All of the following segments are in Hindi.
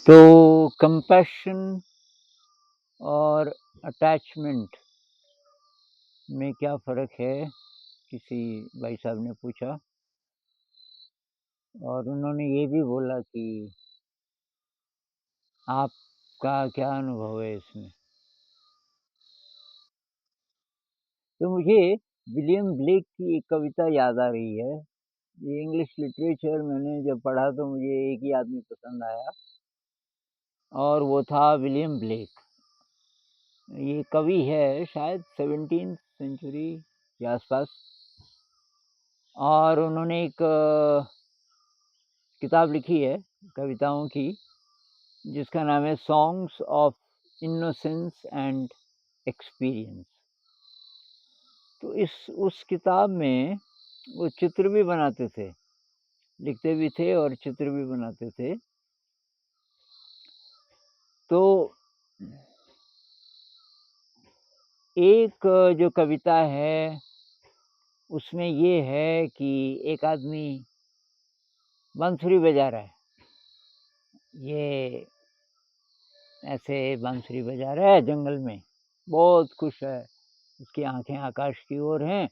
तो कंपैशन और अटैचमेंट में क्या फ़र्क है? किसी भाई साहब ने पूछा और उन्होंने ये भी बोला कि आपका क्या अनुभव है इसमें? तो मुझे विलियम ब्लेक की एक कविता याद आ रही है। ये इंग्लिश लिटरेचर मैंने जब पढ़ा तो मुझे एक ही आदमी पसंद आया और वो था विलियम ब्लेक। ये कवि है शायद 17th सेंचुरी के आसपास और उन्होंने एक किताब लिखी है कविताओं की जिसका नाम है songs of innocence and experience. तो इस उस किताब में वो चित्र भी बनाते थे, लिखते भी थे और चित्र भी बनाते थे। तो एक जो कविता है उसमें ये है कि एक आदमी बांसुरी बजा रहा है। ये ऐसे बांसुरी बजा रहा है जंगल में, बहुत खुश है, उसकी आँखें आकाश की ओर हैं,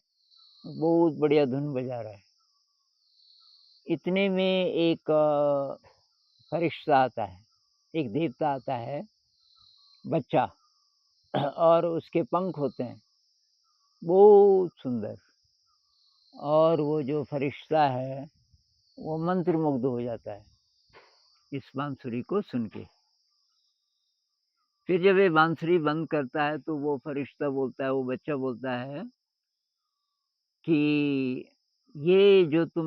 बहुत बढ़िया धुन बजा रहा है। इतने में एक फरिश्ता आता है, एक देवता आता है, बच्चा और उसके पंख होते हैं, बहुत सुंदर और वो जो फरिश्ता है, वो मंत्रमुग्ध हो जाता है, इस बांसुरी को सुन के। फिर जब ये बांसुरी बंद करता है, तो वो फरिश्ता बोलता है, वो बच्चा बोलता है कि ये जो तुम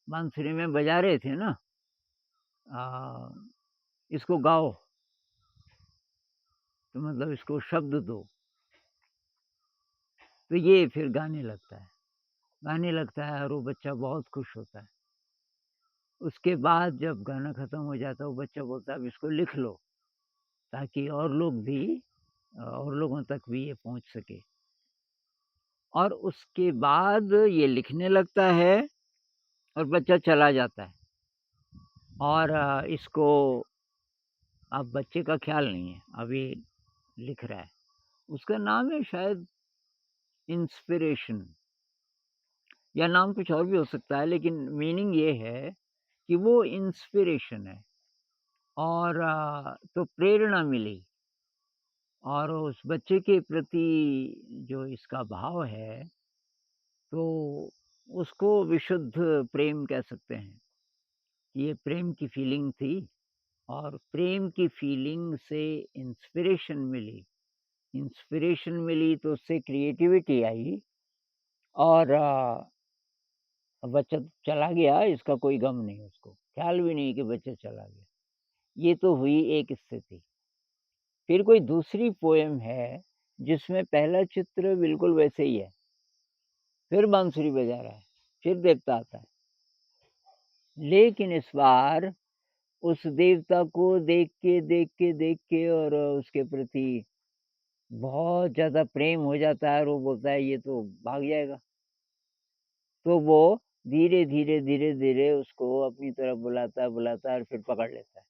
बांसुरी में बजा रहे थे ना इसको गाओ, तो मतलब इसको शब्द दो। तो ये फिर गाने लगता है और वो बच्चा बहुत खुश होता है। उसके बाद जब गाना खत्म हो जाता है, वो बच्चा बोलता है अब इसको लिख लो, ताकि और लोग भी और लोगों तक भी ये पहुँच सके। और उसके बाद ये लिखने लगता है और बच्चा चला जाता है और इसको अब बच्चे का ख़्याल नहीं है, अब ये लिख रहा है। उसका नाम है शायद इंस्पिरेशन या नाम कुछ और भी हो सकता है, लेकिन मीनिंग ये है कि वो इंस्पिरेशन है और तो प्रेरणा मिली और उस बच्चे के प्रति जो इसका भाव है, तो उसको विशुद्ध प्रेम कह सकते हैं। ये प्रेम की फीलिंग थी और प्रेम की फीलिंग से इंस्पिरेशन मिली तो उससे क्रिएटिविटी आई और बच्चा चला गया, इसका कोई गम नहीं उसको, ख़्याल भी नहीं कि बच्चा चला गया। ये तो हुई एक स्थिति। फिर कोई दूसरी पोएम है, जिसमें पहला चित्र बिल्कुल वैसे ही है, फिर बांसुरी बजा रहा है, फिर देवता आता है। लेकिन इस बार उस देवता को देख के और उसके प्रति बहुत ज़्यादा प्रेम हो जाता है और वो बोलता है ये तो भाग जाएगा। तो वो धीरे-धीरे उसको अपनी तरफ बुलाता है और फिर पकड़ लेता है।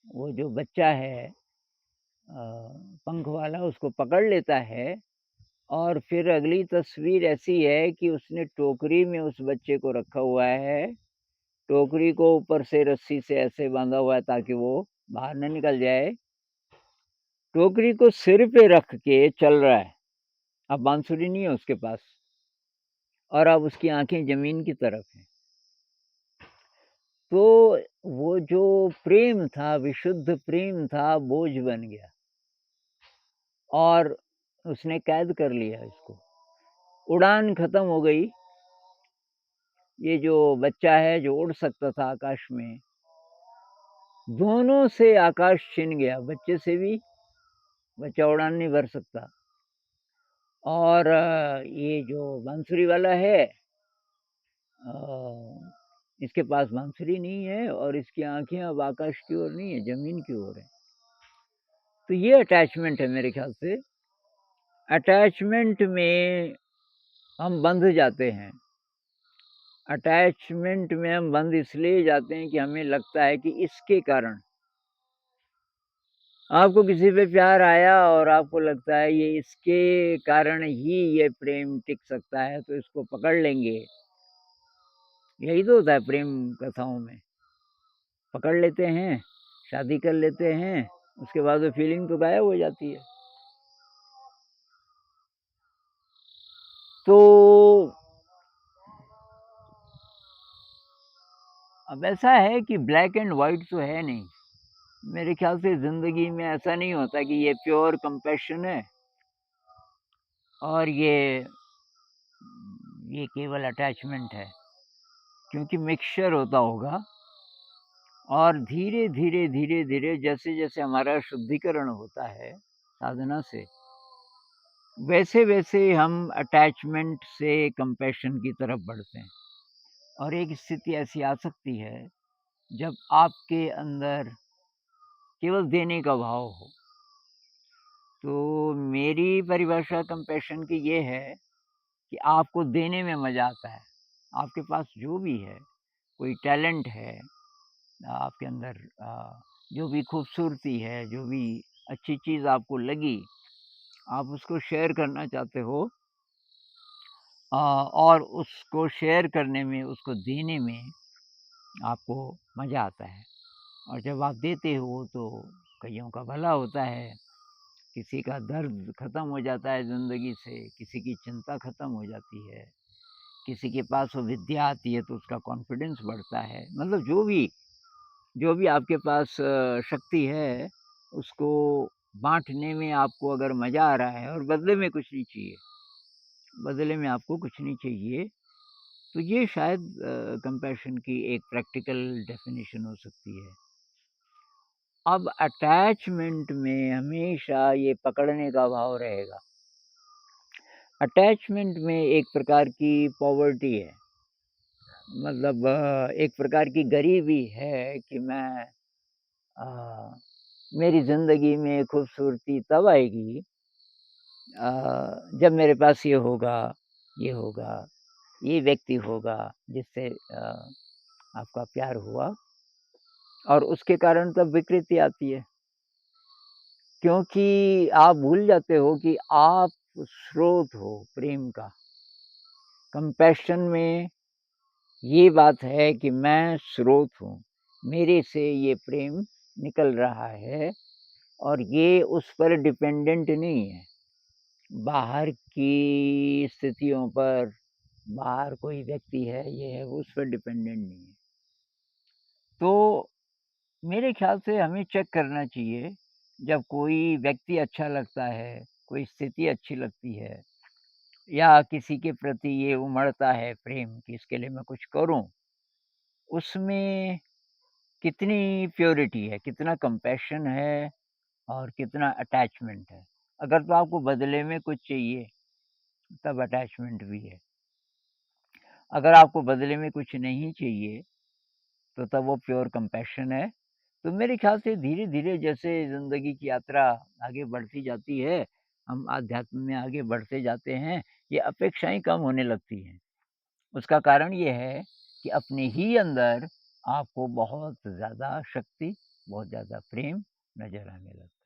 वो जो बच्चा है पंख वाला उसको पकड़ लेता है और फिर अगली तस्वीर ऐसी है कि उसने टोकरी में उस बच्चे को रखा हुआ है। टोकरी को ऊपर से रस्सी से ऐसे बाँधा हुआ है ताकि वो बाहर ना निकल जाए। टोकरी को सिर पे रख के चल रहा है। अब बांसुरी नहीं है उसके पास और अब उसकी आँखें ज़मीन की तरफ हैं। तो वो जो प्रेम था, विशुद्ध प्रेम था, बोझ बन गया और उसने कैद कर लिया इसको। उड़ान खत्म हो गई। ये जो बच्चा है जो उड़ सकता था आकाश में, दोनों से आकाश छिन गया, बच्चे से भी, बच्चा उड़ान नहीं भर सकता और ये जो बांसुरी वाला है इसके पास बांसुरी नहीं है और इसकी आँखें अब आकाश की ओर नहीं है, ज़मीन की ओर है। तो ये अटैचमेंट है मेरे ख़्याल से। अटैचमेंट में हम बंध जाते हैं। अटैचमेंट में हम बंद इसलिए जाते हैं कि हमें लगता है कि इसके कारण आपको किसी पे प्यार आया और आपको लगता है ये इसके कारण ही ये प्रेम टिक सकता है, तो इसको पकड़ लेंगे। यही तो होता है प्रेम कथाओं में। पकड़ लेते हैं, शादी कर लेते हैं, उसके बाद वो फीलिंग तो गायब हो जाती है। तो अब ऐसा है कि ब्लैक एंड व्हाइट तो है नहीं। मेरे ख्याल से ज़िंदगी में ऐसा नहीं होता कि ये प्योर कंपैशन है और ये केवल अटैचमेंट है, क्योंकि मिक्सचर होता होगा और धीरे-धीरे, धीरे-धीरे जैसे-जैसे हमारा शुद्धिकरण होता है साधना से, वैसे-वैसे हम अटैचमेंट से कंपैशन की तरफ बढ़ते हैं और एक स्थिति ऐसी आ सकती है, जब आपके अंदर केवल देने का भाव हो। तो मेरी परिभाषा कंपैशन की ये है कि आपको देने में मज़ा आता है। आपके पास जो भी है, कोई टैलेंट है आपके अंदर जो भी खूबसूरती है, जो भी अच्छी चीज़ आपको लगी, आप उसको शेयर करना चाहते हो और उसको शेयर करने में, उसको देने में आपको मज़ा आता है और जब आप देते हो तो कइयों का भला होता है, किसी का दर्द ख़त्म हो जाता है ज़िंदगी से, किसी की चिंता ख़त्म हो जाती है, किसी के पास वो विद्या आती है तो उसका कॉन्फिडेंस बढ़ता है। मतलब जो भी आपके पास शक्ति है, उसको बाँटने में आपको अगर मज़ा आ रहा है और बदले में कुछ नहीं चाहिए, बदले में आपको कुछ नहीं चाहिए, तो ये शायद कंपैशन की एक प्रैक्टिकल डेफ़िनिशन हो सकती है। अब अटैचमेंट में हमेशा ये पकड़ने का भाव रहेगा। अटैचमेंट में एक प्रकार की पॉवर्टी है, मतलब एक प्रकार की गरीबी है कि अ, मेरी ज़िंदगी में खूबसूरती तब आएगी जब मेरे पास ये होगा, ये व्यक्ति होगा जिससे आपका प्यार हुआ और उसके कारण तब विकृति आती है। क्योंकि आप भूल जाते हो कि आप स्रोत हो प्रेम का। कंपैशन में ये बात है कि मैं स्रोत हूँ, मेरे से ये प्रेम निकल रहा है और ये उस पर डिपेंडेंट नहीं है। बाहर की स्थितियों पर, बाहर कोई व्यक्ति है, ये है, वो उस पर डिपेंडेंट नहीं है। तो मेरे ख़्याल से हमें चेक करना चाहिए, जब कोई व्यक्ति अच्छा लगता है, कोई स्थिति अच्छी लगती है या किसी के प्रति ये उमड़ता है प्रेम कि इसके लिए मैं कुछ करूँ, उसमें कितनी प्योरिटी है, कितना कंपैशन है और कितना अटैचमेंट है। अगर तो आपको बदले में कुछ चाहिए, तब अटैचमेंट भी है। अगर आपको बदले में कुछ नहीं चाहिए, तो तब वो प्योर कंपैशन है। तो मेरे ख़्याल से धीरे-धीरे जैसे ज़िंदगी की यात्रा आगे बढ़ती जाती है, हम आध्यात्म में आगे बढ़ते जाते हैं, ये अपेक्षाएँ कम होने लगती हैं। उसका कारण ये है कि अपने ही अंदर आपको बहुत ज़्यादा शक्ति, बहुत ज़्यादा प्रेम नज़र आने लगता है।